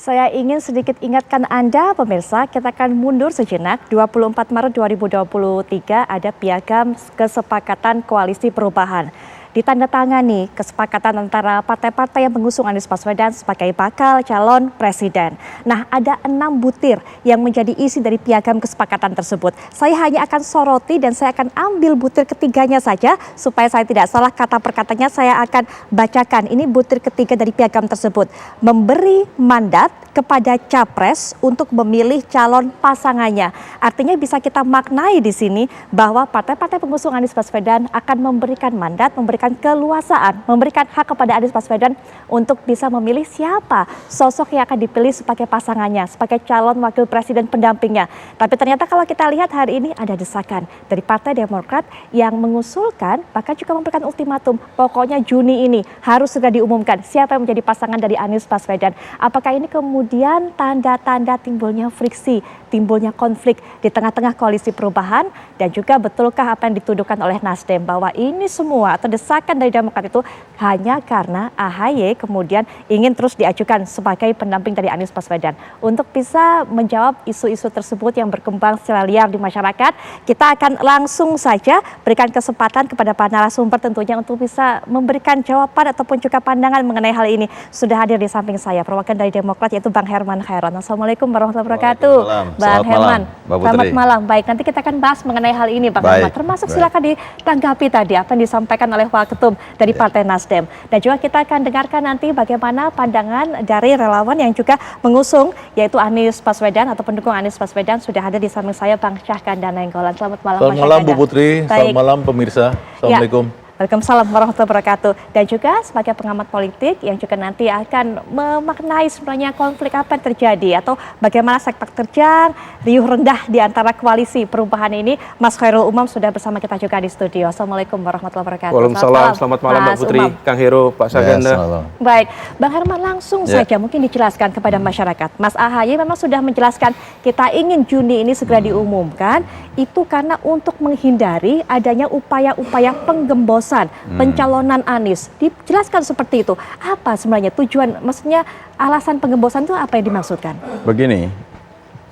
Saya ingin sedikit ingatkan Anda, pemirsa, kita akan mundur sejenak. 24 Maret 2023 ada piagam kesepakatan koalisi perubahan. Ditandatangani kesepakatan antara partai-partai yang mengusung Anies Baswedan sebagai bakal calon presiden. Nah, ada 6 butir yang menjadi isi dari piagam kesepakatan tersebut. Saya hanya akan soroti dan saya akan ambil butir ketiganya saja supaya saya tidak salah kata per katanya. Saya akan bacakan. Ini butir ketiga dari piagam tersebut. Memberi mandat kepada capres untuk memilih calon pasangannya. Artinya bisa kita maknai di sini bahwa partai-partai pengusung Anies Baswedan akan memberikan mandat, memberikan keluasaan, memberikan hak kepada Anies Baswedan untuk bisa memilih siapa sosok yang akan dipilih sebagai pasangannya, sebagai calon wakil presiden pendampingnya. Tapi ternyata kalau kita lihat hari ini ada desakan dari Partai Demokrat yang mengusulkan, bahkan juga memberikan ultimatum, pokoknya Juni ini harus segera diumumkan siapa yang menjadi pasangan dari Anies Baswedan. Apakah ini kemudian tanda-tanda timbulnya friksi, timbulnya konflik di tengah-tengah koalisi perubahan, dan juga betulkah apa yang dituduhkan oleh Nasdem bahwa ini semua atau desakan dari Demokrat itu hanya karena AHY kemudian ingin terus diajukan sebagai pendamping dari Anies Baswedan. Untuk bisa menjawab isu-isu tersebut yang berkembang secara liar di masyarakat, kita akan langsung saja berikan kesempatan kepada para narasumber tentunya untuk bisa memberikan jawaban ataupun juga pandangan mengenai hal ini. Sudah hadir di samping saya perwakilan dari Demokrat yaitu Bang Herman Khairon. Assalamualaikum warahmatullahi wabarakatuh. Bang Herman, selamat malam. Baik, nanti kita akan bahas mengenai hal ini Bang Herman. Termasuk silakan ditanggapi tadi apa yang disampaikan oleh Waketum dari Partai Nasdem. Dan juga kita akan dengarkan nanti bagaimana pandangan dari relawan yang juga mengusung yaitu Anies Baswedan atau pendukung Anies Baswedan. Sudah hadir di samping saya Bang Syahkanda Nainggolan. Selamat malam. Selamat malam Bu Putri, selamat malam pemirsa. Assalamualaikum. Waalaikumsalam warahmatullahi wabarakatuh. Dan juga sebagai pengamat politik yang juga nanti akan memaknai sebenarnya konflik apa yang terjadi atau bagaimana sepak terjang, riuh rendah di antara koalisi perubahan ini. Mas Khairul Umam sudah bersama kita juga di studio. Assalamualaikum warahmatullahi wabarakatuh. Waalaikumsalam, selamat malam Mbak Putri, Kang Hero, Pak Syahganda. Baik, Bang Herman langsung saja mungkin dijelaskan kepada masyarakat. Mas AHY memang sudah menjelaskan kita ingin Juni ini segera diumumkan, itu karena untuk menghindari adanya upaya-upaya penggembosan pencalonan Anies. Dijelaskan seperti itu. Apa sebenarnya tujuan, maksudnya alasan penggembosan itu apa yang dimaksudkan? Begini,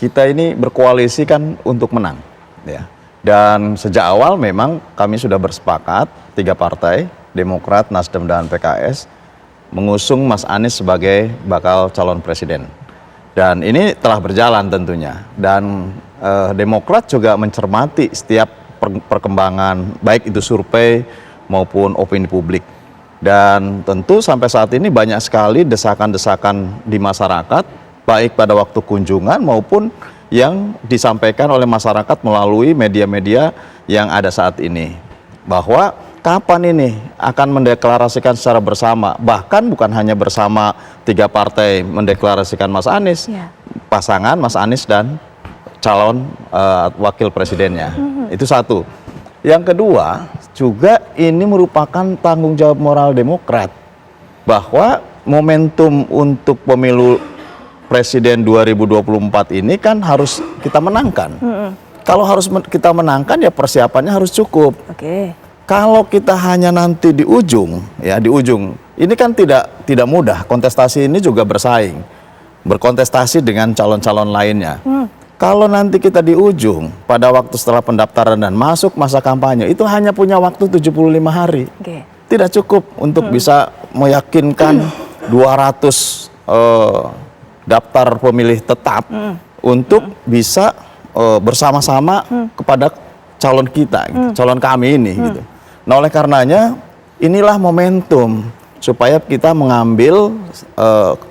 kita ini berkoalisi kan untuk menang, ya. Dan sejak awal memang kami sudah bersepakat 3 partai, Demokrat, Nasdem dan PKS, mengusung Mas Anies sebagai bakal calon presiden. Dan ini telah berjalan tentunya. Dan Demokrat juga mencermati setiap perkembangan, baik itu survei maupun opini publik. Dan tentu sampai saat ini banyak sekali desakan-desakan di masyarakat, baik pada waktu kunjungan maupun yang disampaikan oleh masyarakat melalui media-media yang ada saat ini. Bahwa kapan ini akan mendeklarasikan secara bersama, bahkan bukan hanya bersama 3 partai mendeklarasikan Mas Anies, pasangan Mas Anies dan calon wakil presidennya. Itu satu. Yang kedua, juga ini merupakan tanggung jawab moral Demokrat bahwa momentum untuk pemilu presiden 2024 ini kan harus kita menangkan. Kalau harus kita menangkan ya persiapannya harus cukup. Kalau kita hanya nanti di ujung, ya di ujung, ini kan tidak mudah. Kontestasi ini juga bersaing, berkontestasi dengan calon-calon lainnya. Kalau nanti kita di ujung, pada waktu setelah pendaftaran dan masuk masa kampanye, itu hanya punya waktu 75 hari. Tidak cukup untuk bisa meyakinkan 200 daftar pemilih tetap untuk bisa bersama-sama kepada calon kita, gitu, calon kami ini. Gitu. Nah oleh karenanya, inilah momentum supaya kita mengambil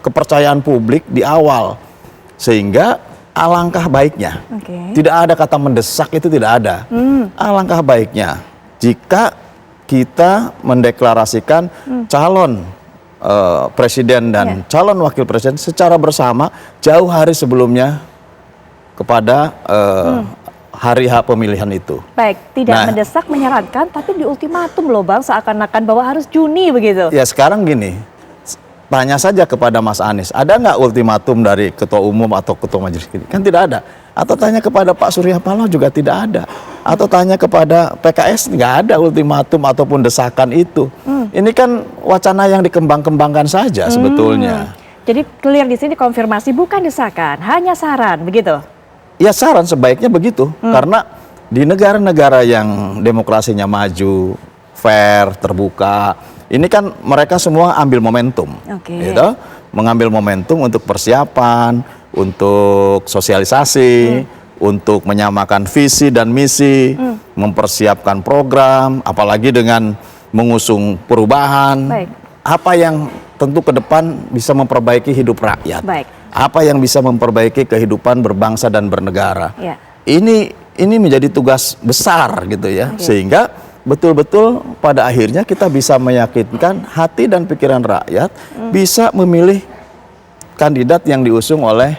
kepercayaan publik di awal. Sehingga alangkah baiknya, tidak ada kata mendesak, itu tidak ada. Alangkah baiknya jika kita mendeklarasikan calon presiden dan calon wakil presiden secara bersama jauh hari sebelumnya kepada hari H pemilihan itu. Baik, tidak mendesak, menyarankan, tapi di ultimatum loh Bang, seakan-akan bahwa harus Juni begitu. Ya sekarang gini, tanya saja kepada Mas Anies, ada nggak ultimatum dari Ketua Umum atau Ketua Majelis? Kan tidak ada. Atau tanya kepada Pak Surya Paloh juga tidak ada. Atau tanya kepada PKS, nggak ada ultimatum ataupun desakan itu. Ini kan wacana yang dikembang-kembangkan saja sebetulnya. Jadi clear di sini konfirmasi bukan desakan, hanya saran, begitu? Ya saran sebaiknya begitu, karena di negara-negara yang demokrasinya maju, fair, terbuka, ini kan mereka semua ambil momentum, gitu, mengambil momentum untuk persiapan, untuk sosialisasi, untuk menyamakan visi dan misi, mempersiapkan program, apalagi dengan mengusung perubahan, apa yang tentu ke depan bisa memperbaiki hidup rakyat. Apa yang bisa memperbaiki kehidupan berbangsa dan bernegara. Ini menjadi tugas besar gitu ya. Sehingga betul-betul pada akhirnya kita bisa meyakinkan hati dan pikiran rakyat bisa memilih kandidat yang diusung oleh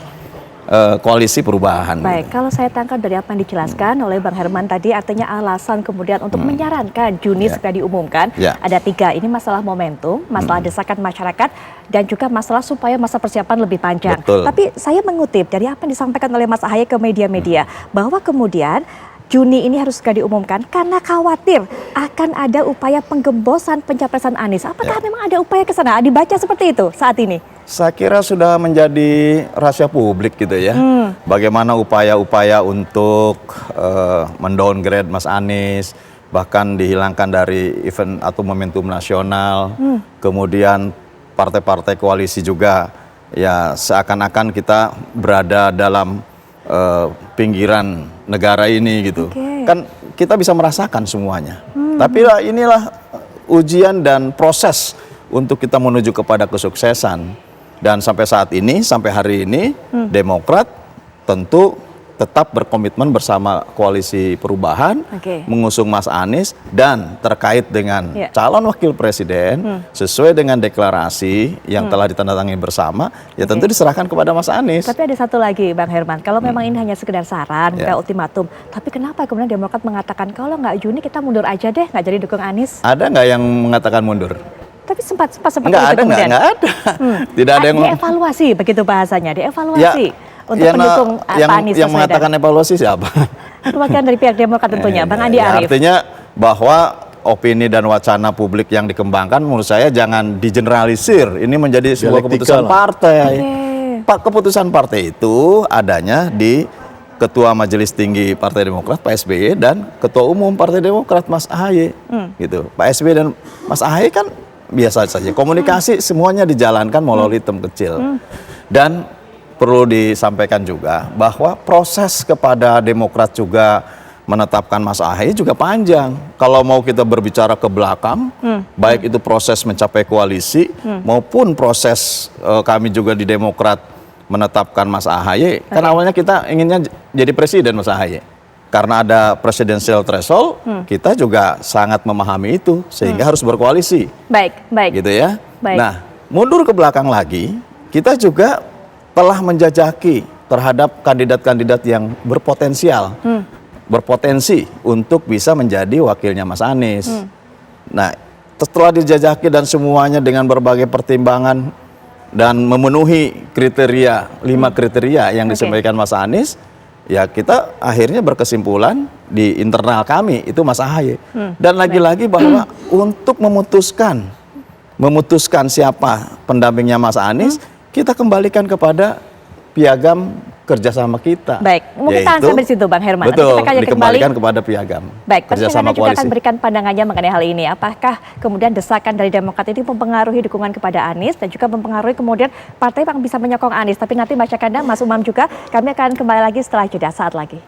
koalisi perubahan. Baik, kalau saya tangkap dari apa yang dijelaskan oleh Bang Herman tadi, artinya alasan kemudian untuk menyarankan Juni segera diumumkan, ada 3, ini masalah momentum, masalah desakan masyarakat, dan juga masalah supaya masa persiapan lebih panjang. Betul. Tapi saya mengutip dari apa yang disampaikan oleh Mas Ahaye ke media-media, bahwa kemudian Juni ini harus segera diumumkan karena khawatir akan ada upaya penggembosan pencapresan Anies. Apakah memang ada upaya ke sana? Dibaca seperti itu saat ini? Saya kira sudah menjadi rahasia publik gitu ya. Bagaimana upaya-upaya untuk mendowngrade Mas Anies, bahkan dihilangkan dari event atau momentum nasional. Kemudian partai-partai koalisi juga ya seakan-akan kita berada dalam pinggiran negara ini gitu. Kan kita bisa merasakan semuanya. Tapi inilah ujian dan proses untuk kita menuju kepada kesuksesan. Dan sampai saat ini, sampai hari ini, Demokrat tentu tetap berkomitmen bersama koalisi perubahan, mengusung Mas Anies, dan terkait dengan calon wakil presiden, sesuai dengan deklarasi yang telah ditandatangani bersama, ya tentu diserahkan kepada Mas Anies. Tapi ada satu lagi Bang Herman, kalau memang ini hanya sekedar saran, bukan ultimatum, tapi kenapa kemudian Demokrat mengatakan kalau nggak Juni kita mundur aja deh, nggak jadi dukung Anies? Ada nggak yang mengatakan mundur? Tapi sempat seperti nggak itu ada, kemudian. Nggak ada. Tidak ada yang dievaluasi begitu bahasanya, dievaluasi untuk pendukung Pak Anies. Yang mengatakan evaluasi siapa? Perwakilan dari pihak Demokrat tentunya, Bang Andi Arief. Artinya bahwa opini dan wacana publik yang dikembangkan menurut saya jangan digeneralisir. Ini menjadi sebuah keputusan partai. Keputusan partai itu adanya di Ketua Majelis Tinggi Partai Demokrat Pak SBY dan Ketua Umum Partai Demokrat Mas Ahaye. Gitu. Pak SBY dan Mas Ahaye kan biasa saja. Komunikasi semuanya dijalankan melalui tim kecil. Dan perlu disampaikan juga bahwa proses kepada Demokrat juga menetapkan Mas Ahaye juga panjang. Kalau mau kita berbicara ke belakang, baik itu proses mencapai koalisi maupun proses kami juga di Demokrat menetapkan Mas Ahaye. Kan awalnya kita inginnya jadi presiden Mas Ahaye. Karena ada presidential threshold, kita juga sangat memahami itu sehingga harus berkoalisi. Baik. Gitu ya. Nah, mundur ke belakang lagi, kita juga telah menjajaki terhadap kandidat-kandidat yang berpotensial, berpotensi untuk bisa menjadi wakilnya Mas Anies. Nah, setelah dijajaki dan semuanya dengan berbagai pertimbangan dan memenuhi kriteria 5 kriteria yang disampaikan Mas Anies, ya kita akhirnya berkesimpulan di internal kami itu Mas Ahaye. Dan lagi-lagi bahwa untuk memutuskan siapa pendampingnya Mas Anies, kita kembalikan kepada piagam kerjasama kita. Baik, mungkin tahan sampai di situ Bang Herman. Betul, kita dikembalikan kepada piagam kerjasama juga koalisi. Akan berikan pandangannya mengenai hal ini. Apakah kemudian desakan dari Demokrat ini mempengaruhi dukungan kepada Anies dan juga mempengaruhi kemudian partai yang bisa menyokong Anies. Tapi nanti Mas Cakanda, Mas Umam juga, kami akan kembali lagi setelah jeda saat lagi.